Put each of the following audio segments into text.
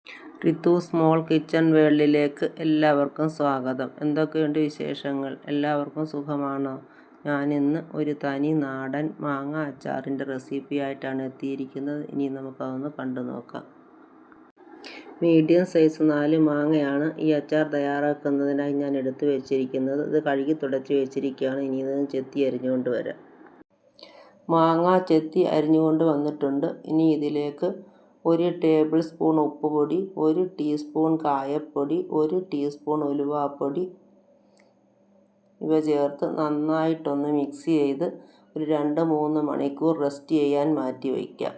Ritu small kitchen വേൾഡിലേക്ക് എല്ലാവർക്കും സ്വാഗതം. എന്തൊക്കെയുണ്ട് വിശേഷങ്ങൾ? എല്ലാവർക്കും സുഖമാണോ? ഞാനിന്ന് ഒരു തനി നാടൻ മാങ്ങ അച്ചാറിൻ്റെ റെസിപ്പിയായിട്ടാണ് എത്തിയിരിക്കുന്നത്. ഇനി നമുക്കതൊന്ന് കണ്ടു നോക്കാം. മീഡിയം സൈസ് 4 മാങ്ങയാണ് ഈ അച്ചാർ തയ്യാറാക്കുന്നതിനായി ഞാൻ എടുത്തു വെച്ചിരിക്കുന്നത്. ഇത് കഴുകി തുടച്ച് വെച്ചിരിക്കുകയാണ്. ഇനി ഇതൊന്ന് ചെത്തി അരിഞ്ഞുകൊണ്ട് വരാം. മാങ്ങ ചെത്തി അരിഞ്ഞുകൊണ്ട് വന്നിട്ടുണ്ട്. ഇനി ഇതിലേക്ക് 1 ടേബിൾ സ്പൂൺ ഉപ്പുപൊടി, 1 ടീസ്പൂൺ കായപ്പൊടി, 1 ടീസ്പൂൺ ഉലുവാപ്പൊടി ഇവ ചേർത്ത് നന്നായിട്ടൊന്ന് മിക്സ് ചെയ്ത് ഒരു 2-3 മണിക്കൂർ റെസ്റ്റ് ചെയ്യാൻ മാറ്റി വയ്ക്കാം.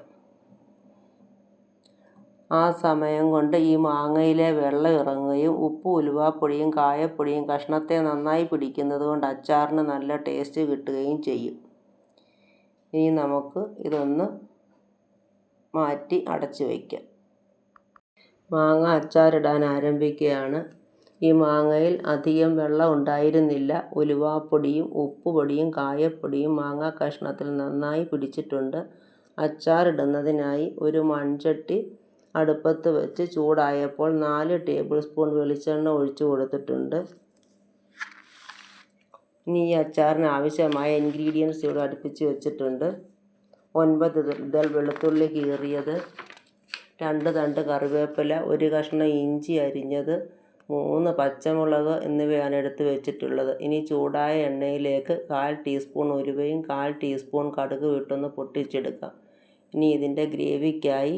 ആ സമയം കൊണ്ട് ഈ മാങ്ങയിലെ വെള്ളം ഇറങ്ങുകയും ഉപ്പും ഉലുവാപ്പൊടിയും കായപ്പൊടിയും കഷ്ണത്തെ നന്നായി പിടിക്കുന്നത് കൊണ്ട് അച്ചാറിന് നല്ല ടേസ്റ്റ് കിട്ടുകയും ചെയ്യും. ഇനി നമുക്ക് ഇതൊന്ന് മാറ്റി അടച്ചു വയ്ക്കാം. മാങ്ങ അച്ചാറിടാൻ ആരംഭിക്കുകയാണ്. ഈ മാങ്ങയിൽ അധികം വെള്ളം ഉണ്ടായിരുന്നില്ല. ഉലുവാപ്പൊടിയും ഉപ്പുപൊടിയും കായപ്പൊടിയും മാങ്ങ കഷ്ണത്തിൽ നന്നായി പിടിച്ചിട്ടുണ്ട്. അച്ചാറിടുന്നതിനായി ഒരു മൺചട്ടി അടുപ്പത്ത് വെച്ച് ചൂടായപ്പോൾ 4 ടേബിൾ സ്പൂൺ വെളിച്ചെണ്ണ ഒഴിച്ചു കൊടുത്തിട്ടുണ്ട്. ഇനി ഈ അച്ചാറിന് ആവശ്യമായ ഇൻഗ്രീഡിയൻസ് ഇവിടെ അടുപ്പിച്ച് വെച്ചിട്ടുണ്ട്. 9 ഇതൾ വെളുത്തുള്ളി കീറിയത്, 2 തണ്ട് കറിവേപ്പില, 1 കഷ്ണം ഇഞ്ചി അരിഞ്ഞത്, 3 പച്ചമുളക് എന്നിവയാണ് എടുത്ത് വെച്ചിട്ടുള്ളത്. ഇനി ചൂടായ എണ്ണയിലേക്ക് 1/4 ടീസ്പൂൺ ഉലുവയും 1/4 ടീസ്പൂൺ കടുക് ഇട്ടൊന്ന് പൊട്ടിച്ചെടുക്കാം. ഇനി ഇതിൻ്റെ ഗ്രേവിക്കായി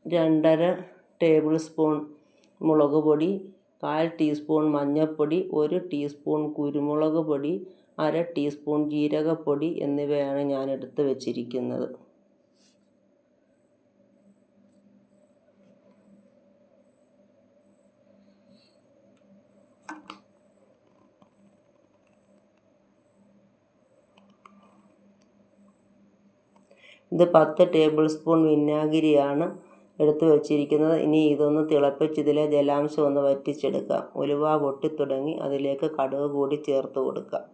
2.5 ടേബിൾ സ്പൂൺ മുളക് പൊടി, 1/4 ടീസ്പൂൺ മഞ്ഞൾപ്പൊടി, 1 ടീസ്പൂൺ കുരുമുളക് പൊടി, 1/2 ടീസ്പൂൺ ജീരകപ്പൊടി എന്നിവയാണ് ഞാൻ എടുത്ത് വെച്ചിരിക്കുന്നത്. ഇത് 10 ടേബിൾ സ്പൂൺ വിനാഗിരിയാണ് എടുത്ത് വെച്ചിരിക്കുന്നത്. ഇനി ഇതൊന്ന് തിളപ്പിച്ച് ഇതിലെ ജലാംശം ഒന്ന് വറ്റിച്ചെടുക്കാം. ഉലുവ പൊട്ടിത്തുടങ്ങി അതിലേക്ക് കടുക് കൂടി ചേർത്ത് കൊടുക്കാം.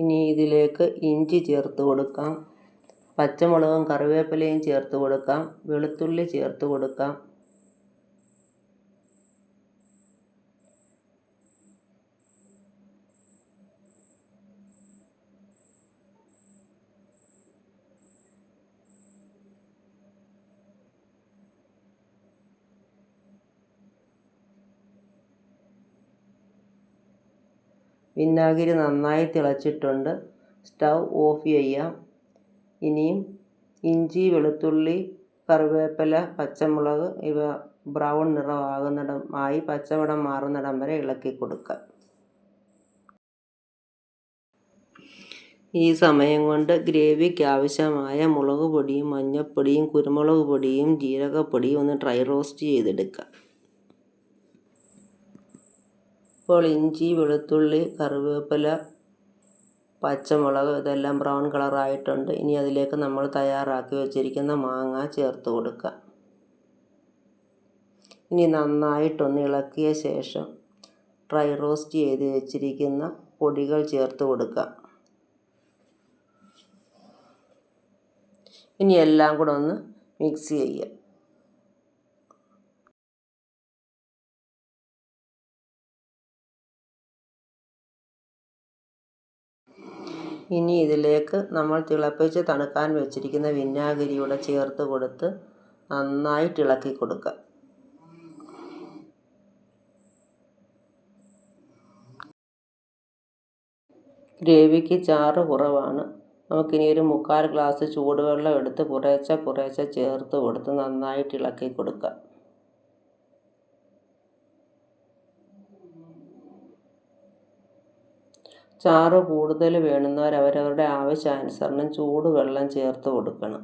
ഇനി ഇതിലേക്ക് ഇഞ്ചി ചേർത്ത് കൊടുക്കാം. പച്ചമുളകും കറിവേപ്പിലയും ചേർത്ത് കൊടുക്കാം. വെളുത്തുള്ളി ചേർത്ത് കൊടുക്കാം. വിനാഗിരി നന്നായി തിളച്ചിട്ടുണ്ട്. സ്റ്റൗ ഓഫ് ചെയ്യാം. ഇനിയും ഇഞ്ചി, വെളുത്തുള്ളി, കറിവേപ്പില, പച്ചമുളക് ഇവ ബ്രൗൺ നിറമാകുന്നിടമായി പച്ചമണം മാറുന്നിടം വരെ ഇളക്കി കൊടുക്കാം. ഈ സമയം കൊണ്ട് ഗ്രേവിക്ക് ആവശ്യമായ മുളക് പൊടിയും മഞ്ഞൾപ്പൊടിയും കുരുമുളക് പൊടിയും ജീരകപ്പൊടിയും ഒന്ന് ഡ്രൈ റോസ്റ്റ് ചെയ്തെടുക്കാം. ഇപ്പോൾ ഇഞ്ചി, വെളുത്തുള്ളി, കറിവേപ്പില, പച്ചമുളക് ഇതെല്ലാം ബ്രൗൺ കളറായിട്ടുണ്ട്. ഇനി അതിലേക്ക് നമ്മൾ തയ്യാറാക്കി വെച്ചിരിക്കുന്ന മാങ്ങ ചേർത്ത് കൊടുക്കാം. ഇനി നന്നായിട്ടൊന്ന് ഇളക്കിയ ശേഷം ഡ്രൈ റോസ്റ്റ് ചെയ്ത് വെച്ചിരിക്കുന്ന പൊടികൾ ചേർത്ത് കൊടുക്കാം. ഇനി എല്ലാം കൂടെ ഒന്ന് മിക്സ് ചെയ്യാം. ഇനി ഇതിലേക്ക് നമ്മൾ തിളപ്പിച്ച് തണുക്കാൻ വെച്ചിരിക്കുന്ന വിനാഗിരിയൂടെ ചേർത്ത് കൊടുത്ത് നന്നായിട്ട് ഇളക്കി കൊടുക്കാം. ഗ്രേവിക്ക് ചാറ് കുറവാണ്. നമുക്കിനി ഒരു 3/4 ഗ്ലാസ് ചൂടുവെള്ളം എടുത്ത് കുറേശ്ശെ ചേർത്ത് കൊടുത്ത് നന്നായിട്ട് ഇളക്കി കൊടുക്കാം. ചാറ് കൂടുതൽ വേണ്ടുന്നവർ അവരവരുടെ ആവശ്യാനുസരണം ചൂടുവെള്ളം ചേർത്ത് കൊടുക്കണം.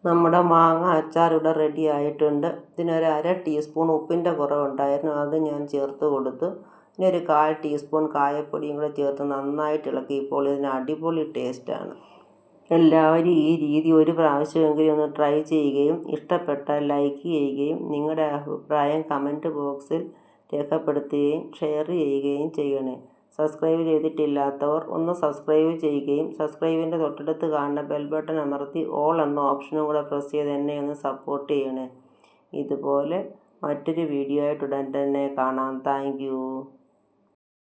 നമ്മുടെ മാങ്ങ അച്ചാർ ഇവിടെ റെഡി ആയിട്ടുണ്ട്. ഇതിനൊരു 1/2 ടീസ്പൂൺ ഉപ്പിൻ്റെ കുറവുണ്ടായിരുന്നു, അത് ഞാൻ ചേർത്ത് കൊടുത്തു. ഇനി ഒരു 1/4 ടീസ്പൂൺ കായപ്പൊടിയും കൂടെ ചേർത്ത് നന്നായിട്ട് ഇളക്കി. ഇപ്പോൾ ഇതിന് അടിപൊളി ടേസ്റ്റാണ്. എല്ലാവരും ഈ രീതി ഒരു പ്രാവശ്യമെങ്കിലും ഒന്ന് ട്രൈ ചെയ്യുകയും ഇഷ്ടപ്പെട്ടാൽ ലൈക്ക് ചെയ്യുകയും നിങ്ങളുടെ അഭിപ്രായം കമൻറ്റ് ബോക്സിൽ രേഖപ്പെടുത്തുകയും ഷെയർ ചെയ്യുകയും ചെയ്യണേ. സബ്സ്ക്രൈബ് ചെയ്തിട്ടില്ലാത്തവർ ഒന്ന് സബ്സ്ക്രൈബ് ചെയ്യുകയും സബ്സ്ക്രൈബിൻ്റെ തൊട്ടടുത്ത് കാണുന്ന ബെൽ ബട്ടൺ അമർത്തി ഓൾ എന്ന ഓപ്ഷനും കൂടെ പ്രസ് ചെയ്ത് എന്നെ ഒന്ന് സപ്പോർട്ട് ചെയ്യണേ. ഇതുപോലെ മറ്റൊരു വീഡിയോ ആയിട്ട് ഉടൻ തന്നെ കാണാം. Thank you.